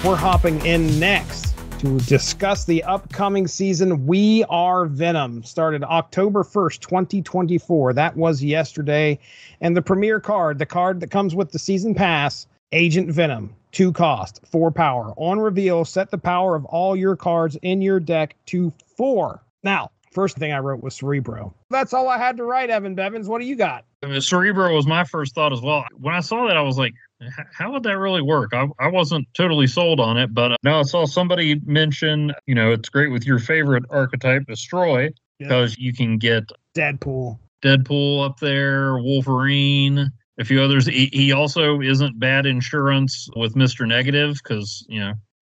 We're hopping in next to discuss the upcoming season. We Are Venom started October 1st, 2024. That was yesterday. And the premier card, the card that comes with the season pass, Agent Venom, 2 cost, 4 power. On reveal, set the power of all your cards in your deck to 4. Now, first thing I wrote was Cerebro. That's all I had to write, Evan Bevins. What do you got? Cerebro was my first thought as well. When I saw that, I was like, how would that really work? I wasn't totally sold on it, but now I saw somebody mention, it's great with your favorite archetype, Destroy, because you can get Deadpool up there, Wolverine, a few others. He also isn't bad insurance with Mr. Negative because,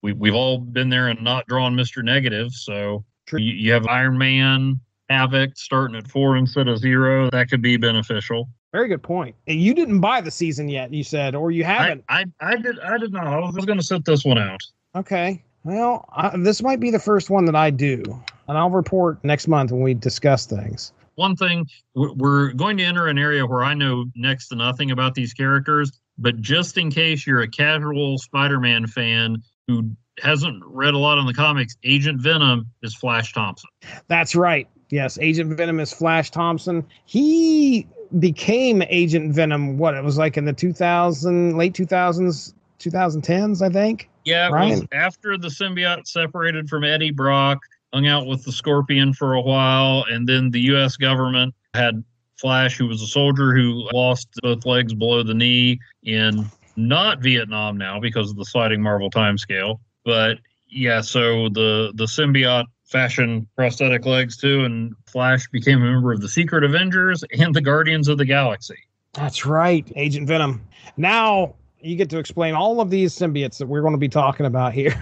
we've all been there and not drawn Mr. Negative. So you have Iron Man, Havoc starting at 4 instead of 0. That could be beneficial. Very good point. You didn't buy the season yet, you said, or you haven't. I did not. I was going to sit this one out. Okay. Well, this might be the first one that I do, and I'll report next month when we discuss things. One thing, we're going to enter an area where I know next to nothing about these characters, but just in case you're a casual Spider-Man fan who hasn't read a lot in the comics, Agent Venom is Flash Thompson. That's right. Yes, Agent Venom is Flash Thompson. He became Agent Venom, it was like in the late 2000s, 2010s, I think? Yeah, it was after the symbiote separated from Eddie Brock, hung out with the Scorpion for a while, and then the U.S. government had Flash, who was a soldier who lost both legs below the knee in not Vietnam now because of the sliding Marvel timescale. But yeah, so the symbiote fashioned prosthetic legs too, and Flash became a member of the Secret Avengers and the Guardians of the Galaxy. That's right, Agent Venom. Now you get to explain all of these symbiotes that we're going to be talking about here.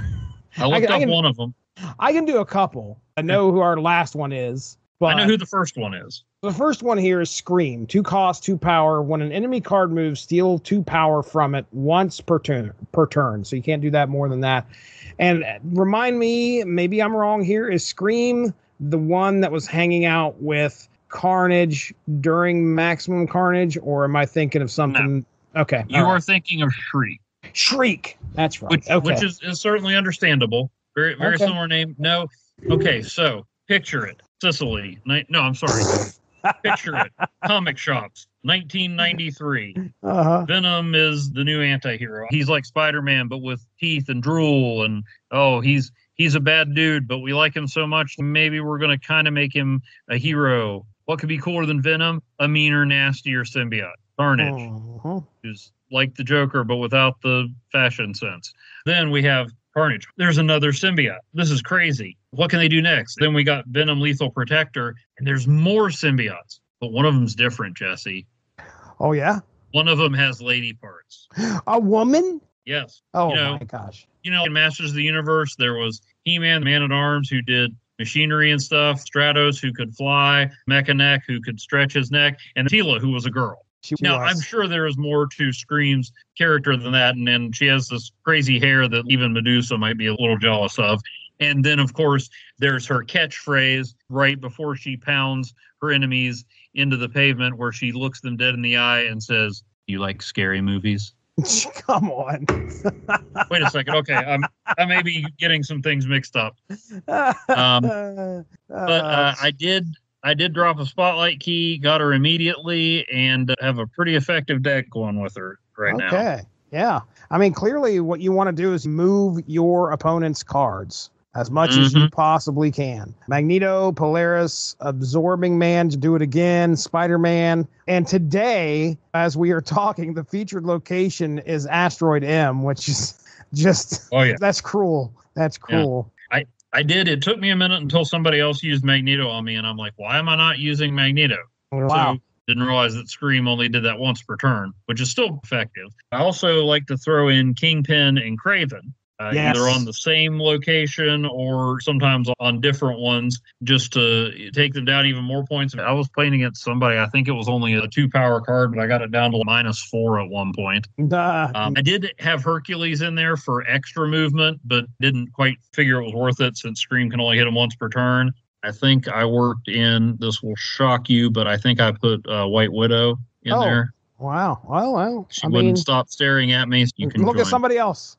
I looked up one of them. I can do a couple. I know who our last one is. But I know who the first one is. The first one here is Scream. 2 cost, 2 power. When an enemy card moves, steal 2 power from it once per turn. So you can't do that more than that. And remind me, maybe I'm wrong here, is Scream the one that was hanging out with Carnage during Maximum Carnage, or am I thinking of something? No. Okay. You are thinking of Shriek. Shriek. That's right. Which is certainly understandable. Very similar name. No. Okay, so picture it. Sicily. No, I'm sorry. Picture it. Comic shops. 1993. Venom is the new anti-hero. He's like Spider-Man, but with teeth and drool. And, he's a bad dude, but we like him so much, maybe we're going to kind of make him a hero. What could be cooler than Venom? A meaner, nastier symbiote. Carnage. Who's like the Joker, but without the fashion sense. Then we have Carnage. There's another symbiote. This is crazy. What can they do next? Then we got Venom Lethal Protector, and there's more symbiotes. But one of them's different, Jesse. Oh, yeah? One of them has lady parts. A woman? Yes. Oh, my gosh. In Masters of the Universe, there was He-Man, the Man-at-Arms, who did machinery and stuff, Stratos, who could fly, Mechanic, who could stretch his neck, and Tila, who was a girl. I'm sure there is more to Scream's character than that, and then she has this crazy hair that even Medusa might be a little jealous of. And then, of course, there's her catchphrase right before she pounds her enemies into the pavement, where she looks them dead in the eye and says, "You like scary movies?" Come on. Wait a second. Okay, I may be getting some things mixed up. But I did drop a spotlight key, got her immediately, and have a pretty effective deck going with her now. Okay, yeah. I mean, clearly what you want to do is move your opponent's cards as much as you possibly can. Magneto, Polaris, Absorbing Man to do it again, Spider-Man. And today, as we are talking, the featured location is Asteroid M, which is just, that's cruel. That's cruel. Yeah. I did. It took me a minute until somebody else used Magneto on me, and I'm like, why am I not using Magneto? Wow. So didn't realize that Scream only did that once per turn, which is still effective. I also like to throw in Kingpin and Kraven, either on the same location or sometimes on different ones, just to take them down even more points. I was playing against somebody, I think it was only a 2-power card, but I got it down to -4 at one point. I did have Hercules in there for extra movement, but didn't quite figure it was worth it since Scream can only hit him once per turn. I think I worked in, this will shock you, but I think I put White Widow in there. Wow. Well, She wouldn't stop staring at me. So you can look join. at somebody else.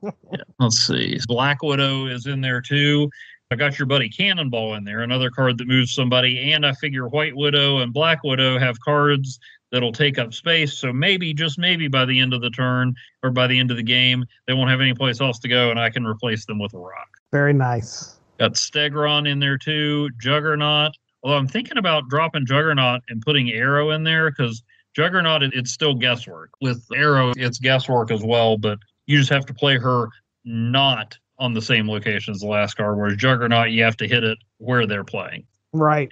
Yeah, let's see. Black Widow is in there too. I got your buddy Cannonball in there, another card that moves somebody. And I figure White Widow and Black Widow have cards that'll take up space. So maybe, just maybe by the end of the turn or by the end of the game, they won't have any place else to go and I can replace them with a rock. Very nice. Got Stegron in there too. Juggernaut. Although I'm thinking about dropping Juggernaut and putting Arrow in there because Juggernaut, it's still guesswork. With Arrow, it's guesswork as well, but you just have to play her not on the same location as the last card, whereas Juggernaut, you have to hit it where they're playing. Right.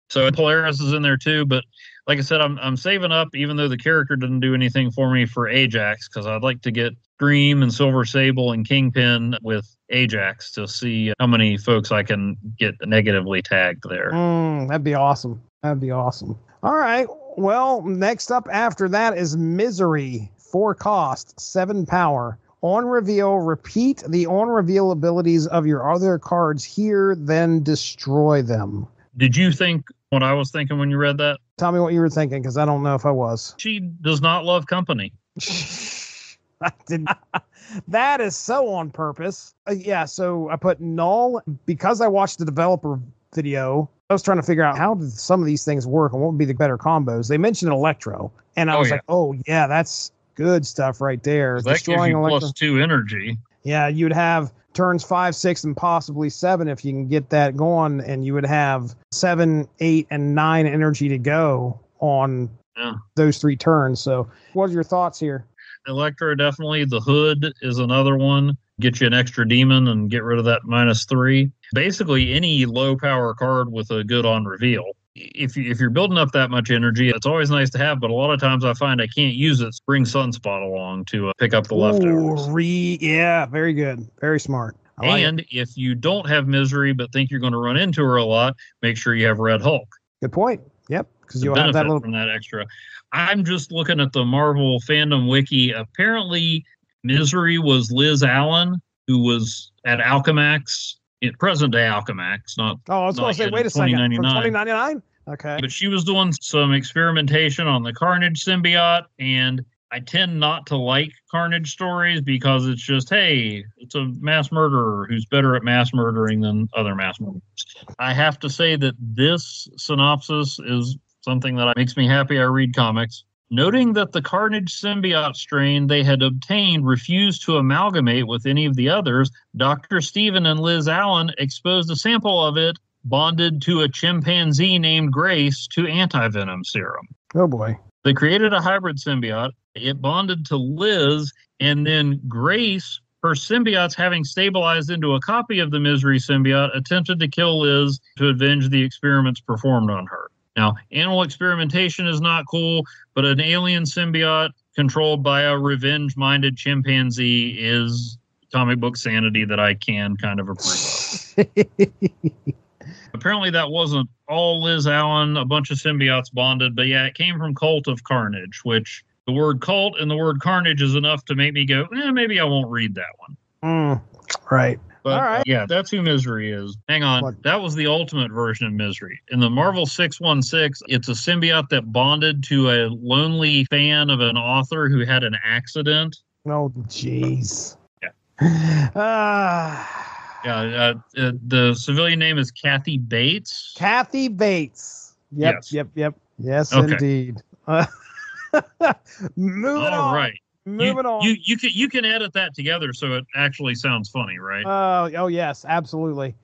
So Polaris is in there too, but like I said, I'm saving up, even though the character didn't do anything for me for Ajax, because I'd like to get Scream and Silver Sable and Kingpin with Ajax to see how many folks I can get negatively tagged there. That'd be awesome. All right. Well, next up after that is Misery. 4 cost, 7 power. On reveal, repeat the on reveal abilities of your other cards here, then destroy them. Did you think what I was thinking when you read that? Tell me what you were thinking, because I don't know if I was. She does not love company. I did not. That is so on purpose. So I put null because I watched the developer video. I was trying to figure out how did some of these things work and what would be the better combos. They mentioned Electro, and I was like, oh, yeah, that's good stuff right there. That Destroying gives you Electro. +2 energy. Yeah, you'd have turns 5, 6, and possibly 7 if you can get that going, and you would have 7, 8, and 9 energy to go on those 3 turns. So what are your thoughts here? Electro, definitely. The Hood is another one. Get you an extra demon and get rid of that -3. Basically, any low power card with a good on reveal. If you're building up that much energy, it's always nice to have, but a lot of times I find I can't use it. Bring Sunspot along to pick up the leftovers. Yeah, very good. Very smart. And if you don't have Misery but think you're going to run into her a lot, make sure you have Red Hulk. Good point. Yep, because you'll benefit have that little from that extra. I'm just looking at the Marvel fandom wiki. Apparently, Misery was Liz Allen, who was at Alchemax, present day Alchemax, not. Oh, I was going to say, wait a second, from 2099. Okay, but she was doing some experimentation on the Carnage symbiote, and I tend not to like Carnage stories because it's just, hey, it's a mass murderer who's better at mass murdering than other mass murderers. I have to say that this synopsis is something that makes me happy. I read comics. Noting that the Carnage symbiote strain they had obtained refused to amalgamate with any of the others, Dr. Stephen and Liz Allen exposed a sample of it bonded to a chimpanzee named Grace to anti-venom serum. Oh, boy. They created a hybrid symbiote. It bonded to Liz, and then Grace, her symbiotes having stabilized into a copy of the Misery symbiote, attempted to kill Liz to avenge the experiments performed on her. Now, animal experimentation is not cool, but an alien symbiote controlled by a revenge-minded chimpanzee is comic book sanity that I can kind of approve of. Apparently that wasn't all Liz Allen, a bunch of symbiotes bonded, but yeah, it came from Cult of Carnage, which the word cult and the word carnage is enough to make me go, maybe I won't read that one. Right. But all right. Yeah, that's who Misery is. Hang on. What? That was the ultimate version of Misery. In the Marvel 616, it's a symbiote that bonded to a lonely fan of an author who had an accident. Oh, jeez. Yeah. The civilian name is Kathy Bates. Kathy Bates. Yep. Yes, okay. Indeed. Moving on. All right. Moving on. You can edit that together so it actually sounds funny, right? Oh yes, absolutely.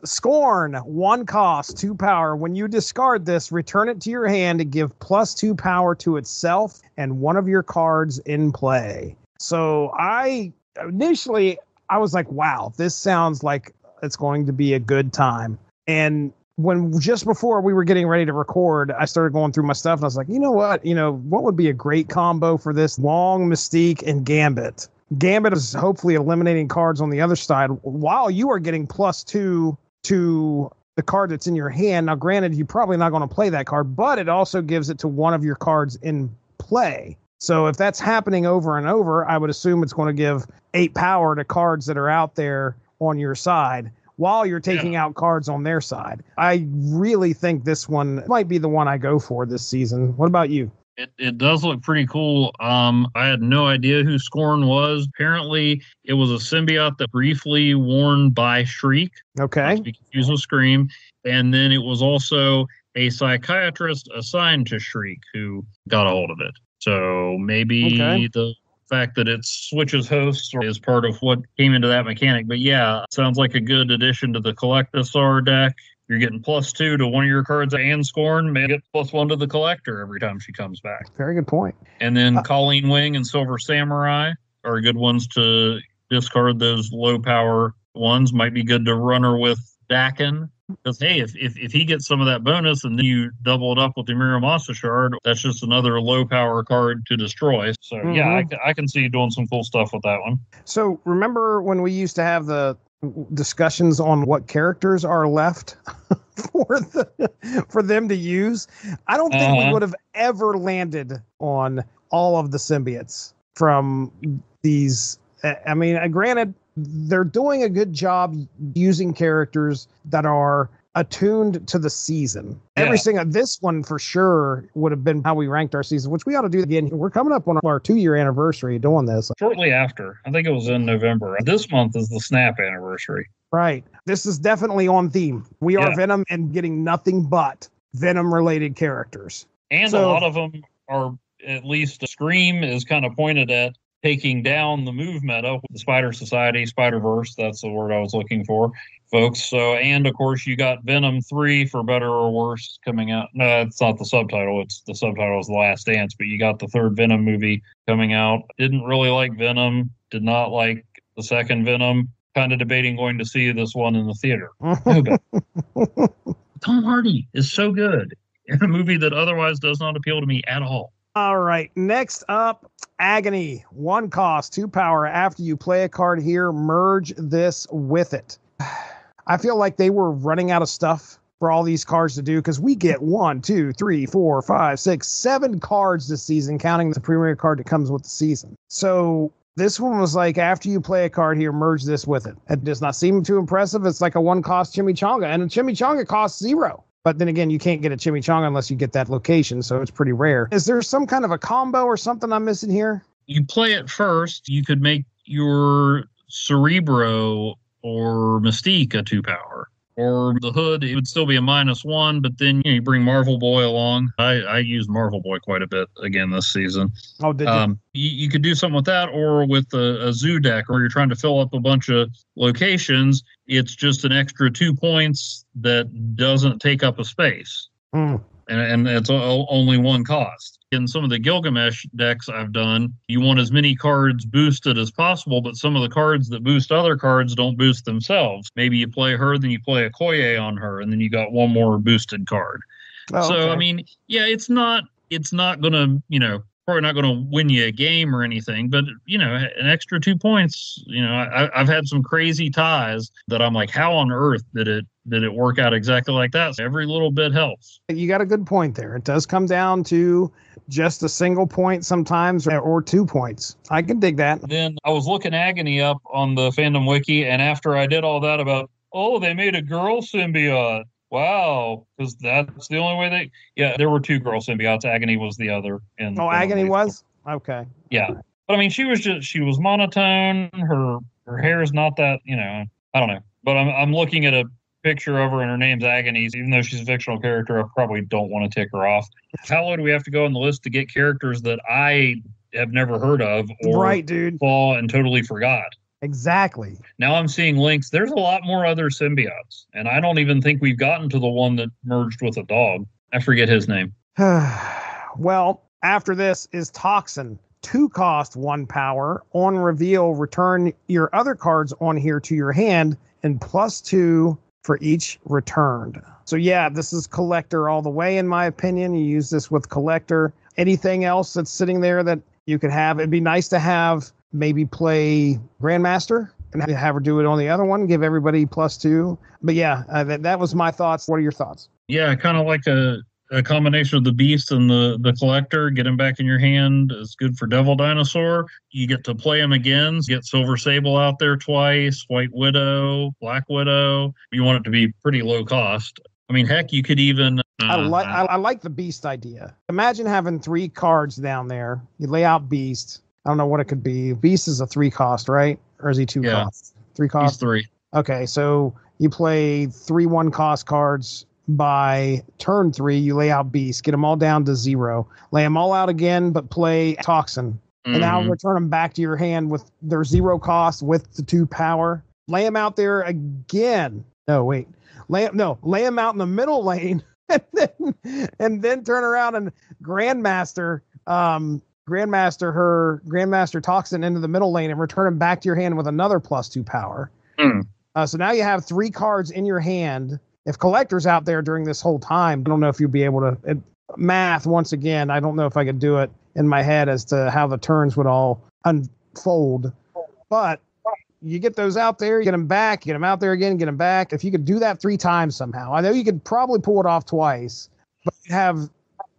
Scorn, 1 cost, 2 power. When you discard this, return it to your hand and give +2 power to itself and one of your cards in play. So initially I was like, wow, this sounds like it's going to be a good time. And when just before we were getting ready to record, I started going through my stuff and I was like, you know what? What would be a great combo for this? Long, Mystique, and Gambit. Gambit is hopefully eliminating cards on the other side while you are getting +2 to the card that's in your hand. Now, granted, you're probably not going to play that card, but it also gives it to one of your cards in play. So if that's happening over and over, I would assume it's going to give 8 power to cards that are out there on your side. while you're taking out cards on their side. I really think this one might be the one I go for this season. What about you? It does look pretty cool. I had no idea who Scorn was. Apparently, it was a symbiote that briefly worn by Shriek. Okay. Not to be confused with Scream. And then it was also a psychiatrist assigned to Shriek who got a hold of it. So maybe the fact that it switches hosts is part of what came into that mechanic. But yeah, sounds like a good addition to the Collectosaur deck. You're getting +2 to one of your cards and Scorn. May get +1 to the collector every time she comes back. Very good point. And then Colleen Wing and Silver Samurai are good ones to discard. Those low power ones might be good to run her with Dakin. Because, hey, if he gets some of that bonus and then you double it up with the Muramasa Shard, that's just another low power card to destroy. So, yeah, I can see you doing some cool stuff with that one. So, remember when we used to have the discussions on what characters are left for them to use? I don't think we would have ever landed on all of the symbiotes from these. I mean, granted, they're doing a good job using characters that are attuned to the season. Yeah. Every single, this one for sure would have been how we ranked our season, which we ought to do again. We're coming up on our 2-year anniversary doing this. Shortly after. I think it was in November. This month is the Snap anniversary. Right. This is definitely on theme. We are Venom and getting nothing but Venom-related characters. And a lot of them are, at least Scream is kind of pointed at taking down the move meta, the Spider Society, Spider-Verse, that's the word I was looking for, folks. So, and of course, you got Venom 3, for better or worse, coming out. No, it's not the subtitle. It's the subtitle is The Last Dance, but you got the third Venom movie coming out. Didn't really like Venom, did not like the second Venom. Kind of debating going to see this one in the theater. Tom Hardy is so good in a movie that otherwise does not appeal to me at all. All right. Next up, Agony. 1 cost, 2 power. After you play a card here, merge this with it. I feel like they were running out of stuff for all these cards to do because we get 1, 2, 3, 4, 5, 6, 7 cards this season, counting the premier card that comes with the season. So this one was like, after you play a card here, merge this with it. It does not seem too impressive. It's like a 1 cost chimichanga, and a chimichanga costs 0. But then again, you can't get a chimichanga unless you get that location, so it's pretty rare. Is there some kind of a combo or something I'm missing here? You play it first. You could make your Cerebro or Mystique a 2 power. Or the Hood, it would still be a -1, but then you bring Marvel Boy along. I used Marvel Boy quite a bit again this season. Oh, did you? You could do something with that, or with a zoo deck, or you're trying to fill up a bunch of locations. It's just an extra 2 points that doesn't take up a space. And it's only 1 cost. In some of the Gilgamesh decks I've done, you want as many cards boosted as possible, but some of the cards that boost other cards don't boost themselves. Maybe you play her, then you play a Koye on her, and then you got 1 more boosted card. So, I mean, yeah, it's not going to, probably not going to win you a game or anything, but, an extra 2 points, I've had some crazy ties that I'm like, how on earth did it work out exactly like that? So every little bit helps. You got a good point there. It does come down to just a single point sometimes, or 2 points. I can dig that. Then I was looking Agony up on the fandom wiki, and after I did all that about, they made a girl symbiote. Wow, because that's the only way there were 2 girl symbiotes. Agony was the other. Agony was? Okay. Yeah. But I mean, she was monotone. Her hair is not that, I don't know. But I'm looking at a picture of her, and her name's Agony. Even though she's a fictional character, I probably don't want to tick her off. How low do we have to go on the list to get characters that I have never heard of or saw and totally forgot? Exactly. Now I'm seeing links. There's a lot more other symbiotes, and I don't even think we've gotten to the one that merged with a dog. I forget his name. Well, after this is Toxin. 2 cost, 1 power. On reveal, return your other cards on here to your hand, and +2 for each returned. So yeah, this is collector all the way, in my opinion. You use this with collector. Anything else that's sitting there that you could have? It'd be nice to have maybe play Grandmaster and have her do it on the other one, give everybody +2. But yeah, that was my thoughts. What are your thoughts? Yeah, kind of like a a combination of the Beast and the Collector. Get him back in your hand is good for Devil Dinosaur. You get to play him again. Get Silver Sable out there twice, White Widow, Black Widow. You want it to be pretty low cost. I mean, heck, you could even... I like the Beast idea. Imagine having 3 cards down there. You lay out Beast. I don't know what it could be. Beast is a 3 cost, right? Or is he 2 cost? 3 cost? He's 3. Okay, so you play 3 1-cost cards. By turn 3, you lay out Beast. Get them all down to 0. Lay them all out again, but play Toxin. And now return them back to your hand with their 0 cost with the 2 power. Lay them out there again. No, wait. Lay them out in the middle lane. And then turn around and Grandmaster Toxin into the middle lane and return him back to your hand with another +2 power. So now you have 3 cards in your hand. If Collector's out there during this whole time, I don't know if you'll be able to math once again. I don't know if I could do it in my head as to how the turns would all unfold, but you get those out there, you get them back, get them out there again, get them back. If you could do that 3 times somehow, I know you could probably pull it off twice, but you have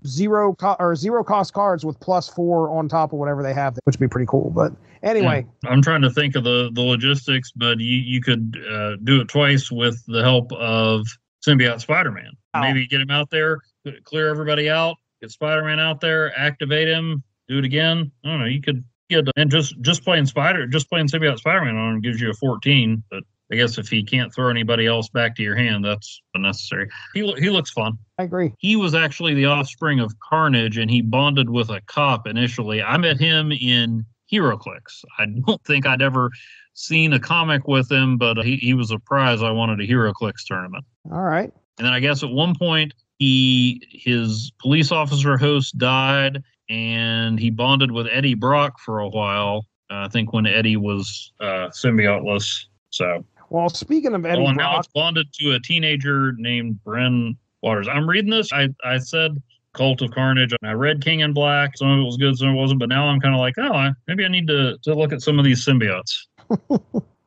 0 cost cards with +4 on top of whatever they have, which would be pretty cool. But anyway, I'm trying to think of the logistics, but you could do it twice with the help of Symbiote Spider-Man. Maybe get him out there, clear everybody out, get Spider-Man out there, activate him, do it again. I don't know. You could get, and just playing Symbiote Spider-Man on him gives you a 14. But I guess if he can't throw anybody else back to your hand, that's unnecessary. He looks fun. I agree. He was actually the offspring of Carnage, and he bonded with a cop initially. I met him in HeroClix. I don't think I'd ever seen a comic with him, but he was a prize I wanted a HeroClix tournament. All right. And then I guess at one point, his police officer host died, and he bonded with Eddie Brock for a while. I think when Eddie was symbioteless. So... Well, speaking of Eddie Brock... now it's bonded to a teenager named Bren Waters. I'm reading this. I said Cult of Carnage, and I read King in Black. Some of it was good, some of it wasn't. But now I'm kind of like, maybe I need to look at some of these symbiotes.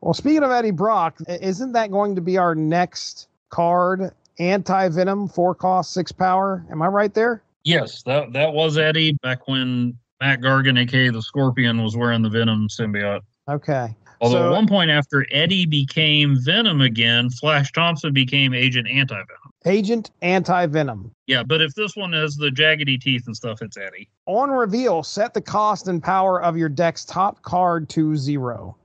Well, speaking of Eddie Brock, isn't that going to be our next card? Anti-Venom, 4 cost, 6 power. Am I right there? Yes, that was Eddie back when Matt Gargan, a.k.a. the Scorpion, was wearing the Venom symbiote. Okay. Although at one point after Eddie became Venom again, Flash Thompson became Agent Anti-Venom. Agent Anti-Venom. Yeah, but if this one has the jaggedy teeth and stuff, it's Eddie. On reveal, set the cost and power of your deck's top card to 0.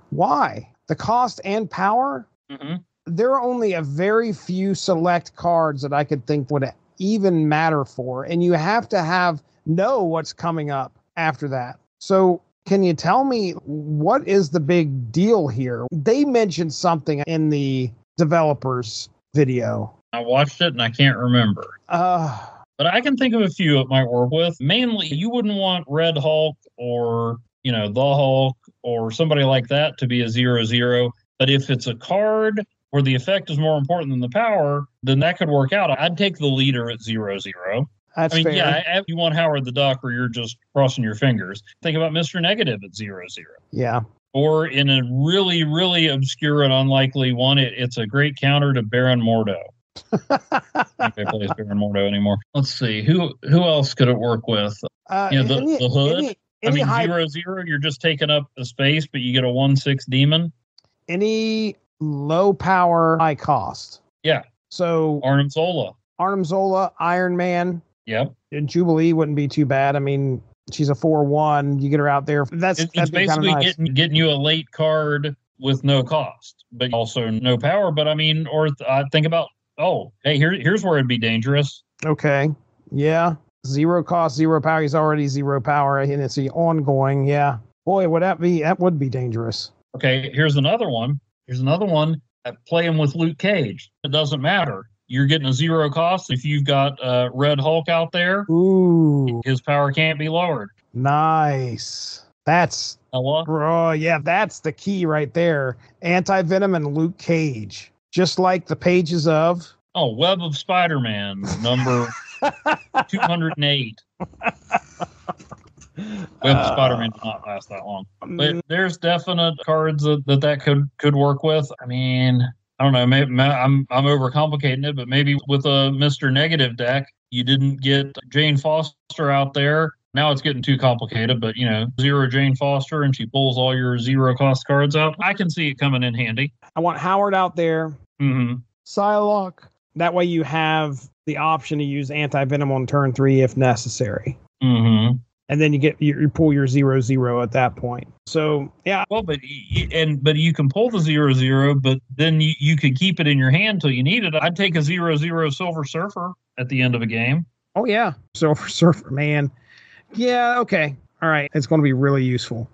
Why? The cost and power? Mm-hmm. There are only a very few select cards that I could think would even matter for, and you have to know what's coming up after that. So can you tell me what is the big deal here? They mentioned something in the developers video. I watched it and I can't remember. But I can think of a few it might work with. Mainly, you wouldn't want Red Hulk or, the Hulk or somebody like that to be a 0/0. But if it's a card where the effect is more important than the power, then that could work out. I'd take the leader at 0/0. That's fair. Yeah, you want Howard the Duck where you're just crossing your fingers. Think about Mr. Negative at 0/0. Yeah. Or in a really, really obscure and unlikely one, it's a great counter to Baron Mordo. I don't think they play Baron Mordo anymore. Let's see. Who else could it work with? The Hood. 0/0, you're just taking up the space, but you get a 1/6 demon. Any low power, high cost. Yeah. So Arnim Zola, Iron Man. Yep. And Jubilee wouldn't be too bad. I mean, she's a 4/1. You get her out there. It's basically nice. getting you a late card with no cost, but also no power. But I mean, or think about, here's where it'd be dangerous. Okay. Yeah. 0 cost, 0 power. He's already 0 power, and it's the ongoing. Yeah. Boy, that would be dangerous. Okay. Here's another one. I play him with Luke Cage. It doesn't matter. You're getting a 0 cost. If you've got Red Hulk out there, ooh, his power can't be lowered. Nice. That's that's the key right there. Anti-Venom and Luke Cage. Just like the pages of Web of Spider-Man, number 208. Web of Spider-Man did not last that long. But there's definite cards that could work with. I mean, I don't know. Maybe I'm overcomplicating it, but maybe with a Mr. Negative deck, you didn't get Jane Foster out there. Now it's getting too complicated, but zero Jane Foster and she pulls all your zero cost cards out. I can see it coming in handy. I want Howard out there. Mm-hmm. Psylocke. That way you have the option to use anti-venom on turn 3 if necessary. Mm-hmm. And then you pull your 0/0 at that point. So yeah. Well, but you can pull the 0/0, but then you could keep it in your hand till you need it. I'd take a 0/0 Silver Surfer at the end of a game. Oh yeah, Silver Surfer, man. Yeah, okay. All right. It's going to be really useful.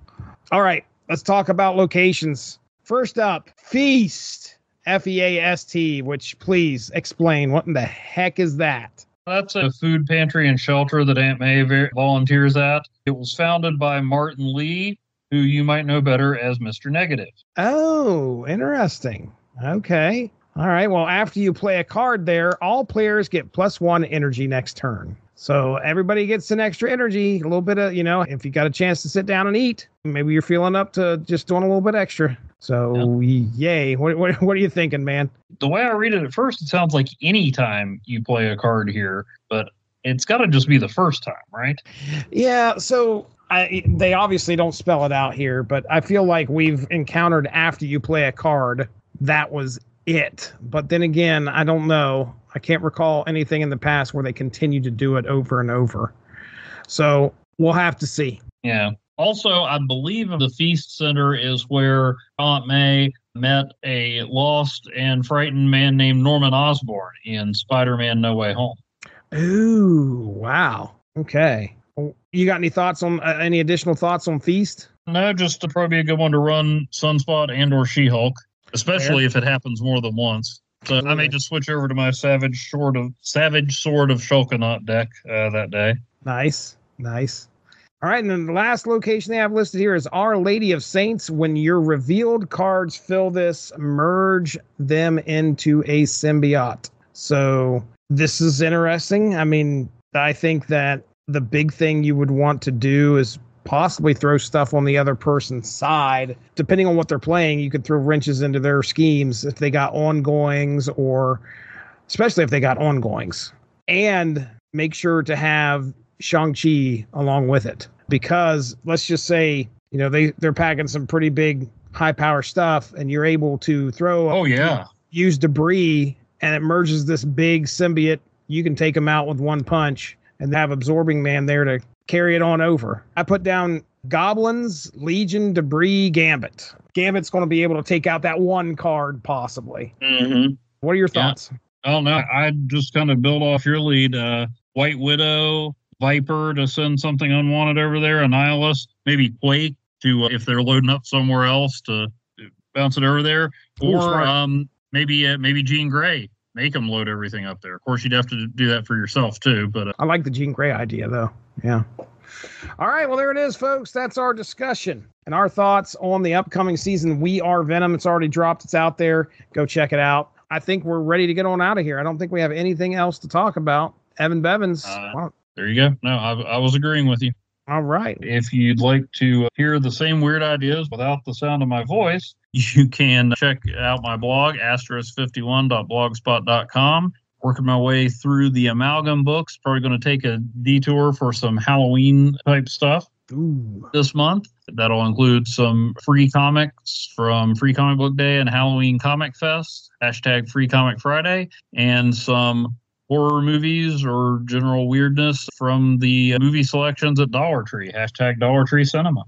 All right. Let's talk about locations. First up, Feast. Feast, which please explain what in the heck is that? That's a food pantry and shelter that Aunt May volunteers at. It was founded by Martin Lee, who you might know better as Mr. Negative. Oh, interesting. Okay. All right. Well, after you play a card there, all players get +1 energy next turn. So everybody gets an extra energy, a little bit of, if you got a chance to sit down and eat, maybe you're feeling up to just doing a little bit extra. So yay. What are you thinking, man? The way I read it at first, it sounds like any time you play a card here, but it's got to just be the first time, right? Yeah. So they obviously don't spell it out here, but I feel like we've encountered after you play a card, that was it. But then again, I don't know. I can't recall anything in the past where they continue to do it over and over. So we'll have to see. Yeah. Also, I believe the Feast Center is where Aunt May met a lost and frightened man named Norman Osborn in Spider-Man No Way Home. Ooh, wow. Okay. You got any thoughts on any additional thoughts on Feast? No, just probably a good one to run Sunspot and or She-Hulk, especially if it happens more than once. So I may just switch over to my Savage Sword of Shulkanaut deck that day. Nice. All right, and then the last location they have listed here is Our Lady of Saints. When your revealed cards fill this, merge them into a symbiote. So this is interesting. I mean, I think that the big thing you would want to do is possibly throw stuff on the other person's side. Depending on what they're playing, you could throw wrenches into their schemes if they got ongoings, or especially if they got ongoings. And make sure to have Shang-Chi along with it, because let's just say, they're packing some pretty big high power stuff, and you're able to throw use debris, and it merges this big symbiote. You can take them out with one punch and have Absorbing Man there to carry it on over. I put down Goblins, Legion, Debris, Gambit. Gambit's going to be able to take out that one card possibly. Mm-hmm. What are your thoughts? Oh no, I just kind of build off your lead. White Widow, Viper to send something unwanted over there, Annihilus, maybe Quake to if they're loading up somewhere else to bounce it over there, or maybe Jean Grey, make them load everything up there. Of course, you'd have to do that for yourself too. But I like the Jean Grey idea though. Yeah. All right, well there it is, folks. That's our discussion and our thoughts on the upcoming season. We Are Venom. It's already dropped. It's out there. Go check it out. I think we're ready to get on out of here. I don't think we have anything else to talk about. Evan Bevins. There you go. No, I was agreeing with you. All right. If you'd like to hear the same weird ideas without the sound of my voice, you can check out my blog, asterisk51.blogspot.com. Working my way through the Amalgam books. Probably going to take a detour for some Halloween type stuff this month. That'll include some free comics from Free Comic Book Day and Halloween Comic Fest, # Free Comic Friday, and some horror movies or general weirdness from the movie selections at Dollar Tree, # Dollar Tree Cinema.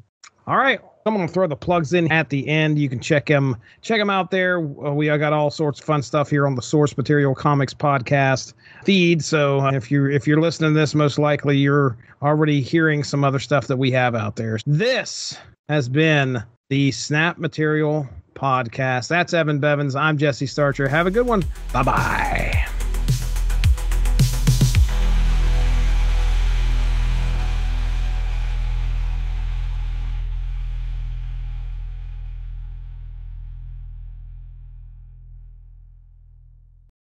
All right. I'm going to throw the plugs in at the end. You can check them out there. We got all sorts of fun stuff here on the Source Material Comics podcast feed. So if you're listening to this, most likely you're already hearing some other stuff that we have out there. This has been the Snap Material Podcast. That's Evan Bevins. I'm Jesse Starcher. Have a good one. Bye-bye.